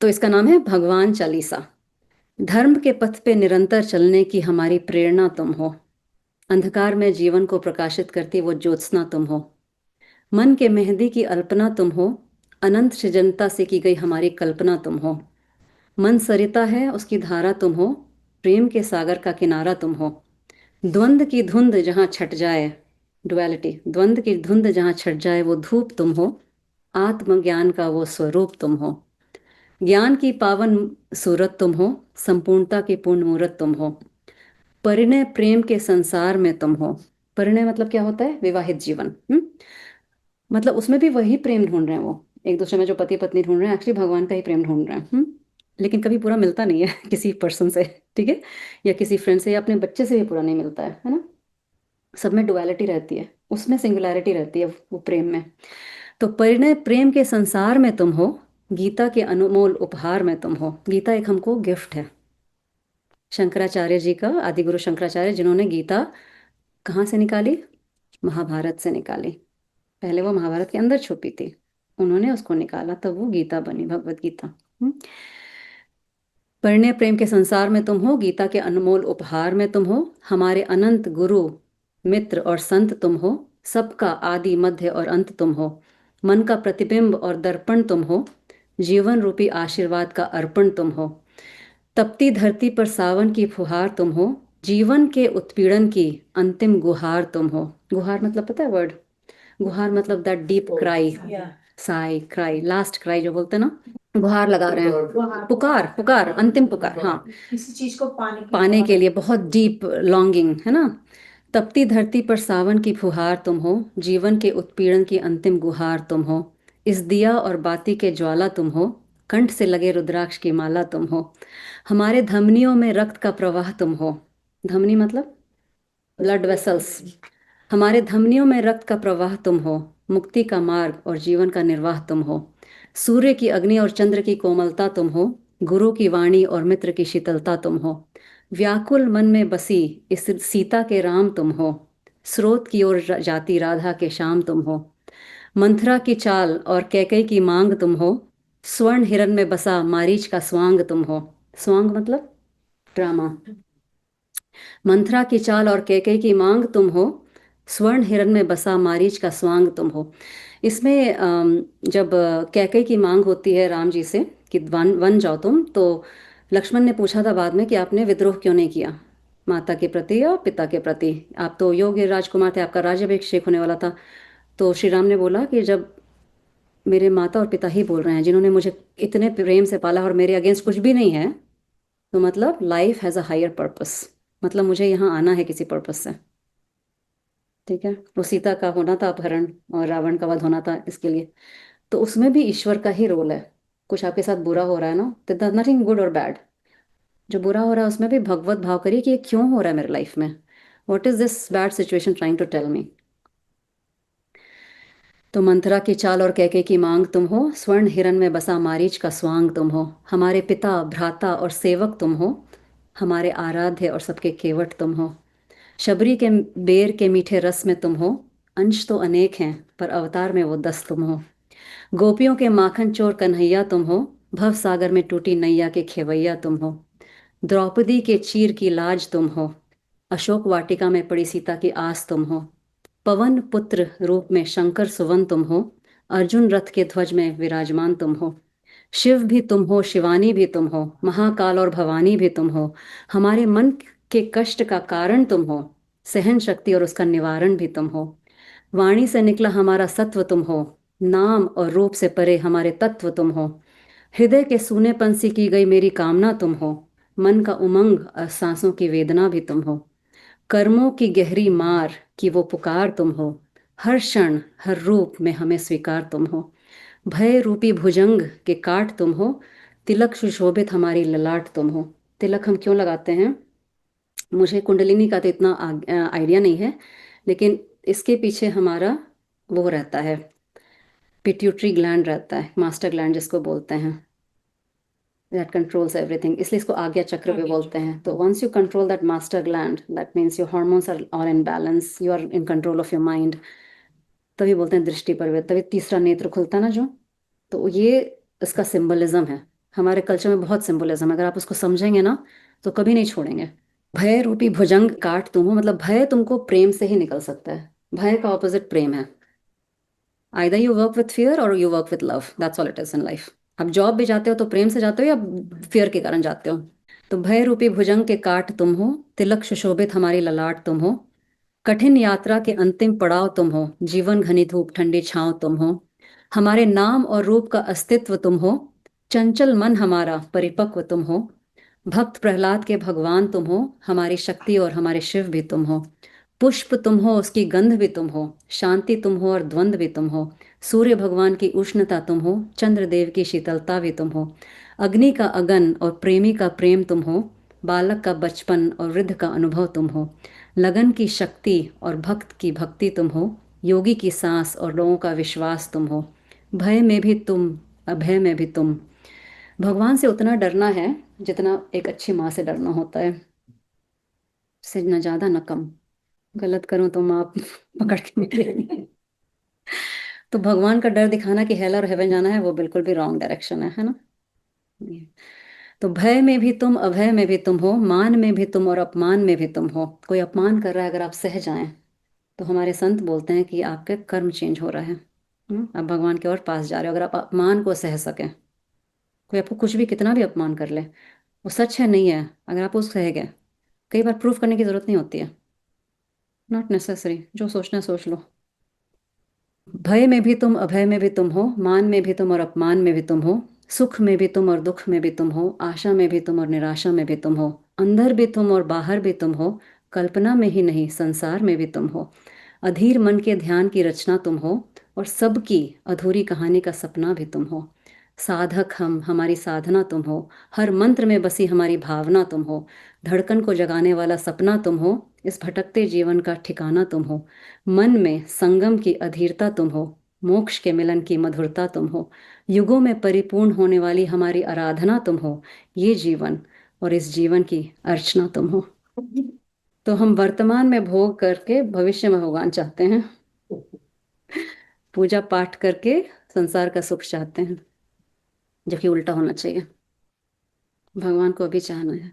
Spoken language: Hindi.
तो इसका नाम है भगवान चालीसा। धर्म के पथ पे निरंतर चलने की हमारी प्रेरणा तुम हो। अंधकार में जीवन को प्रकाशित करती वो ज्योत्सना तुम हो। मन के मेहंदी की अल्पना तुम हो। अनंत सृजनता से की गई हमारी कल्पना तुम हो। मन सरिता है उसकी धारा तुम हो। प्रेम के सागर का किनारा तुम हो। द्वंद की धुंध जहाँ छट जाए, डुअलिटी, द्वंद की धुंध जहाँ छट जाए वो धूप तुम हो। आत्मज्ञान का वो स्वरूप तुम हो। ज्ञान की पावन सूरत तुम हो। संपूर्णता की पूर्ण मूरत तुम हो। परिणय प्रेम के संसार में तुम हो। परिणय मतलब क्या होता है? विवाहित जीवन। मतलब उसमें भी वही प्रेम ढूंढ रहे हैं वो, एक दूसरे में जो पति पत्नी ढूंढ रहे हैं, एक्चुअली भगवान का ही प्रेम ढूंढ रहे हैं। लेकिन कभी पूरा मिलता नहीं है किसी पर्सन से, ठीक है, या किसी फ्रेंड से या अपने बच्चे से भी पूरा नहीं मिलता है ना। सब में डुअलिटी रहती है, उसमें सिंगुलैरिटी रहती है वो प्रेम में। तो परिणय प्रेम के संसार में तुम हो। गीता के अनमोल उपहार में तुम हो। गीता एक हमको गिफ्ट है शंकराचार्य जी का, आदिगुरु शंकराचार्य, जिन्होंने गीता कहाँ से निकाली? महाभारत से निकाली। पहले वो महाभारत के अंदर छुपी थी, उन्होंने उसको निकाला तब वो गीता बनी, भगवत गीता। परिणय प्रेम के संसार में तुम हो। गीता के अनमोल उपहार में तुम हो। हमारे अनंत गुरु मित्र और संत तुम हो। सबका आदि मध्य और अंत तुम हो। मन का प्रतिबिंब और दर्पण तुम हो। जीवन रूपी आशीर्वाद का अर्पण तुम हो। तपती धरती पर सावन की फुहार तुम हो। जीवन के उत्पीड़न की अंतिम गुहार तुम हो। गुहार मतलब पता है वर्ड? गुहार मतलब that deep cry, Sai, cry, last cry जो बोलते हैं ना, गुहार लगा रहे हैं, पुकार, पुकार, अंतिम पुकार, हाँ, किसी चीज को पाने के लिए बहुत डीप लॉन्गिंग है ना। तपती धरती पर सावन की फुहार तुम हो। जीवन के उत्पीड़न की अंतिम गुहार तुम हो। इस दिया और बाती के ज्वाला तुम हो। कंठ से लगे रुद्राक्ष की माला तुम हो। हमारे धमनियों में रक्त का प्रवाह तुम हो। धमनी मतलब ब्लड वेसल्स। हमारे धमनियों में रक्त का प्रवाह तुम हो। मुक्ति का मार्ग और जीवन का निर्वाह तुम हो। सूर्य की अग्नि और चंद्र की कोमलता तुम हो। गुरु की वाणी और मित्र की शीतलता तुम हो। व्याकुल मन में बसी इस सीता के राम तुम हो। स्रोत की ओर जाती राधा के श्याम तुम हो। मंथरा की चाल और कैकई की मांग तुम हो। स्वर्ण हिरण में बसा मारीच का स्वांग तुम हो। स्वांग मतलब ड्रामा। मंथरा की चाल और कैकई की मांग तुम हो। स्वर्ण हिरण में बसा मारीच का स्वांग तुम हो। इसमें जब कैकई की मांग होती है राम जी से कि वन वन जाओ तुम, तो लक्ष्मण ने पूछा था बाद में कि आपने विद्रोह क्यों नहीं किया माता के प्रति या पिता के प्रति? आप तो योग्य राजकुमार थे, आपका राज्याभिषेक होने वाला था। तो श्री राम ने बोला कि जब मेरे माता और पिता ही बोल रहे हैं, जिन्होंने मुझे इतने प्रेम से पाला, और मेरे अगेंस्ट कुछ भी नहीं है, तो मतलब life has a higher purpose, मतलब मुझे यहाँ आना है किसी पर्पस से। ठीक है, वो सीता का होना था अपहरण और रावण का वध होना था इसके लिए। तो उसमें भी ईश्वर का ही रोल है। कुछ आपके साथ बुरा हो रहा है ना, तो नथिंग गुड और बैड। जो बुरा हो रहा है उसमें भी भगवत भाव करिए कि ये क्यों हो रहा है मेरे लाइफ में, what is this bad situation trying to tell me. तो मंथरा की चाल और कैके की मांग तुम हो। स्वर्ण हिरण में बसा मारीच का स्वांग तुम हो। हमारे पिता, भ्राता और सेवक तुम हो। हमारे आराध्य और सबके केवट तुम हो। शबरी के बेर के मीठे रस में तुम हो। अंश तो अनेक हैं पर अवतार में वो 10 तुम हो। गोपियों के माखन चोर कन्हैया तुम हो। भव सागर में टूटी नैया के खेवैया तुम हो। द्रौपदी के चीर की लाज तुम हो। अशोक वाटिका में पड़ी सीता की आस तुम हो। पवन पुत्र रूप में शंकर सुवन तुम हो। अर्जुन रथ के ध्वज में विराजमान तुम हो। शिव भी तुम हो, शिवानी भी तुम हो, महाकाल और भवानी भी तुम हो। हमारे मन के कष्ट का कारण तुम हो। सहन शक्ति और उसका निवारण भी तुम हो। वाणी से निकला हमारा सत्व तुम हो। नाम और रूप से परे हमारे तत्व तुम हो। हृदय के सूनेपन सी की गई मेरी कामना तुम हो। मन का उमंग और सांसों की वेदना भी तुम हो। कर्मों की गहरी मार की वो पुकार तुम हो। हर क्षण हर रूप में हमें स्वीकार तुम हो। भय रूपी भुजंग के काट तुम हो। तिलक सुशोभित हमारी ललाट तुम हो। तिलक हम क्यों लगाते हैं? मुझे कुंडलिनी का तो इतना आइडिया नहीं है, लेकिन इसके पीछे हमारा वो रहता है, पिट्यूटरी ग्लैंड रहता है, मास्टर ग्लैंड जिसको बोलते हैं, दैट कंट्रोल्स एवरीथिंग, इसलिए इसको आज्ञा चक्र भी बोलते हैं। तो once you control that master gland, that means your hormones are all in balance, you are in control of your mind. तभी बोलते हैं दृष्टि पर, तभी तीसरा नेत्र खुलता है ना जो। तो ये इसका सिंबलिज्म है। हमारे कल्चर में बहुत सिंबलिज्म है, अगर आप उसको समझेंगे ना तो कभी नहीं छोड़ेंगे। भय रूपी भुजंग काट तुम हो, मतलब भय तुमको प्रेम से ही निकल सकता है। भय का ऑपोजिट प्रेम है। Either you work with fear और you work with love, that's all it is in life. आप जॉब भी जाते हो तो प्रेम से जाते हो या फियर के कारण जाते हो। तो भय रूपी भुजंग के काट तुम हो, तिलक सुशोभित हमारी ललाट तुम हो, कठिन यात्रा के अंतिम पड़ाव तुम हो, जीवन घनी धूप ठंडी छांव तुम हो, हमारे नाम और रूप का अस्तित्व तुम हो, चंचल मन हमारा परिपक्व तुम हो, भक्त प्रहलाद के भगवान तुम हो, हमारी शक्ति और हमारे शिव भी तुम हो, पुष्प तुम हो उसकी गंध भी तुम हो, शांति तुम हो और द्वंद्व भी तुम हो, सूर्य भगवान की उष्णता तुम हो, चंद्रदेव की शीतलता भी तुम हो, अग्नि का अगन और प्रेमी का प्रेम तुम हो, बालक का बचपन और वृद्ध का अनुभव तुम हो, लगन की शक्ति और भक्त की भक्ति तुम हो, योगी की सांस और लोगों का विश्वास तुम हो, भय में भी तुम, अभय में भी तुम। भगवान से उतना डरना है जितना एक अच्छी माँ से डरना होता है, से न ज्यादा न कम। गलत करूं तो माँ पकड़ के नहीं। तो भगवान का डर दिखाना कि हेल और हेवन जाना है, वो बिल्कुल भी रॉन्ग डायरेक्शन है ना। ये। तो भय में भी तुम, अभय में भी तुम हो, मान में भी तुम और अपमान में भी तुम हो। कोई अपमान कर रहा है, अगर आप सह जाएं तो हमारे संत बोलते हैं कि आपके कर्म चेंज हो रहा है। आप भगवान के और पास जा रहे हो, अगर आप अपमान को सह सकें। कोई आपको कुछ भी कितना भी अपमान कर ले, वो सच है नहीं है, अगर आप उस सह गए, कई बार प्रूफ करने की जरूरत नहीं होती है। नॉट नेसेसरी, जो सोचना है सोच लो। भय में भी तुम, अभय में भी तुम हो, मान में भी तुम और अपमान में भी तुम हो, सुख में भी तुम और दुख में भी तुम हो, आशा में भी तुम और निराशा में भी तुम हो, अंदर भी तुम और बाहर भी तुम हो, कल्पना में ही नहीं संसार में भी तुम हो, अधीर मन के ध्यान की रचना तुम हो, और सबकी अधूरी कहानी का सपना भी तुम हो। साधक हम, हमारी साधना तुम हो, हर मंत्र में बसी हमारी भावना तुम हो, धड़कन को जगाने वाला सपना तुम हो, इस भटकते जीवन का ठिकाना तुम हो, मन में संगम की अधीरता तुम हो, मोक्ष के मिलन की मधुरता तुम हो, युगों में परिपूर्ण होने वाली हमारी आराधना तुम हो, ये जीवन और इस जीवन की अर्चना तुम हो। तो हम वर्तमान में भोग करके भविष्य में भगवान चाहते हैं, पूजा पाठ करके संसार का सुख चाहते हैं, जबकि उल्टा होना चाहिए। भगवान को अभी चाहना है।